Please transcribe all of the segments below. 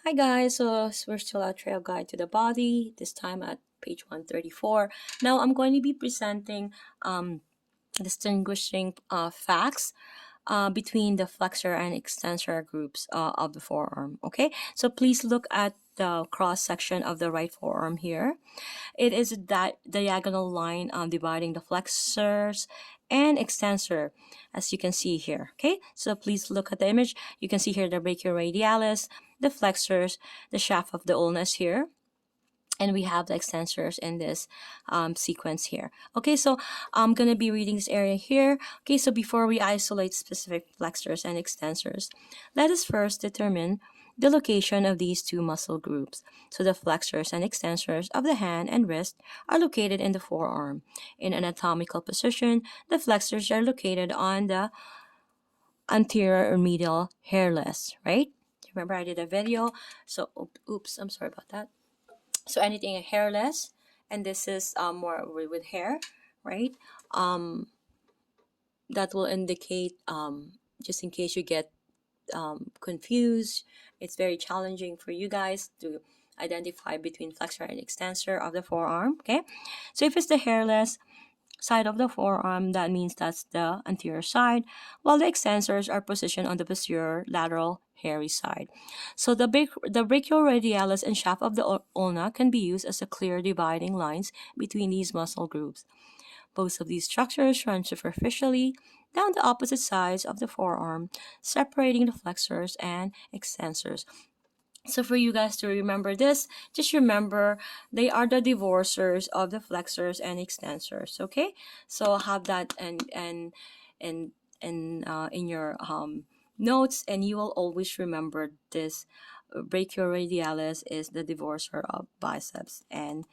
Hi guys, so we're still at Trail Guide to the Body, this time at page 134. Now I'm going to be presenting distinguishing facts between the flexor and extensor groups of the forearm. Okay, so please look at the cross section of the right forearm here. It is that diagonal line dividing the flexors and extensor, as you can see here. Okay, so please look at the image. You can see here the brachioradialis, the flexors, the shaft of the ulnus here, and we have the extensors in this sequence here. Okay, so I'm going to be reading this area here. Okay, so before we isolate specific flexors and extensors, let us first determine the location of these two muscle groups. So the flexors and extensors of the hand and wrist are located in the forearm. In anatomical position, the flexors are located on the anterior or medial hairless, right? Remember I did a video, so oops, I'm sorry about that. So anything hairless, and this is more with hair, right? That will indicate, just in case you get confused, it's very challenging for you guys to identify between flexor and extensor of the forearm. Okay, so if it's the hairless side of the forearm, that means that's the anterior side, while the extensors are positioned on the posterior lateral hairy side. So the brachioradialis and shaft of the ulna can be used as a clear dividing lines between these muscle groups. Both of these structures run superficially down the opposite sides of the forearm, separating the flexors and extensors. So for you guys to remember this, just remember they are the divorcers of the flexors and extensors. Okay, so have that in your notes, and you will always remember this. Brachioradialis is the divorcer of biceps and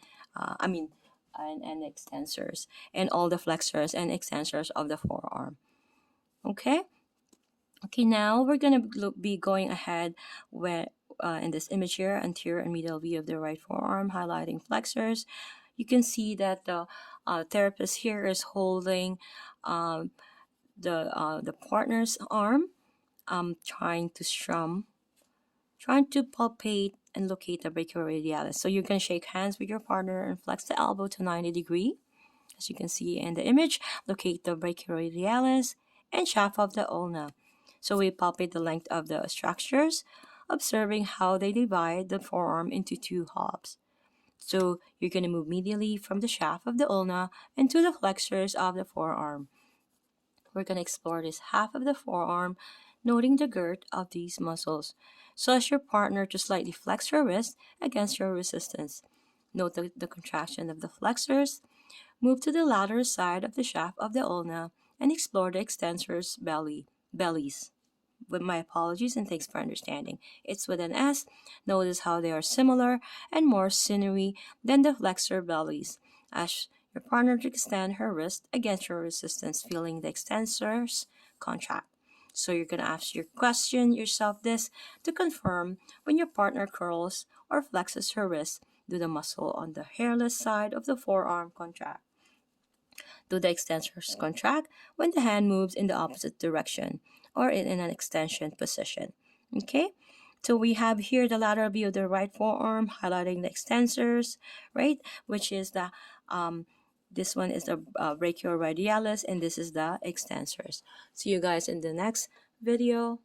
and extensors, and all the flexors and extensors of the forearm. Okay. Okay, now we're gonna be going ahead with in this image here, anterior and medial view of the right forearm, highlighting flexors. You can see that the therapist here is holding the partner's arm, trying to palpate and locate the brachioradialis. So you're gonna shake hands with your partner and flex the elbow to 90 degrees. As you can see in the image, locate the brachioradialis and shaft of the ulna. So we palpate the length of the structures, observing how they divide the forearm into two halves. So you're going to move medially from the shaft of the ulna into the flexors of the forearm. We're going to explore this half of the forearm, noting the girth of these muscles. So ask your partner to slightly flex your wrist against your resistance. Note the contraction of the flexors. Move to the lateral side of the shaft of the ulna and explore the extensors bellies. With my apologies and thanks for understanding. It's with an S. Notice how they are similar and more sinewy than the flexor bellies. Ask your partner to extend her wrist against your resistance, feeling the extensors contract. So you're going to ask your question yourself this to confirm when your partner curls or flexes her wrist. Do the muscle on the hairless side of the forearm contract? Do the extensors contract when the hand moves in the opposite direction or in an extension position? Okay, so we have here the lateral view of the right forearm, highlighting the extensors, right? Which is the this one is the brachioradialis, and this is the extensors. See you guys in the next video.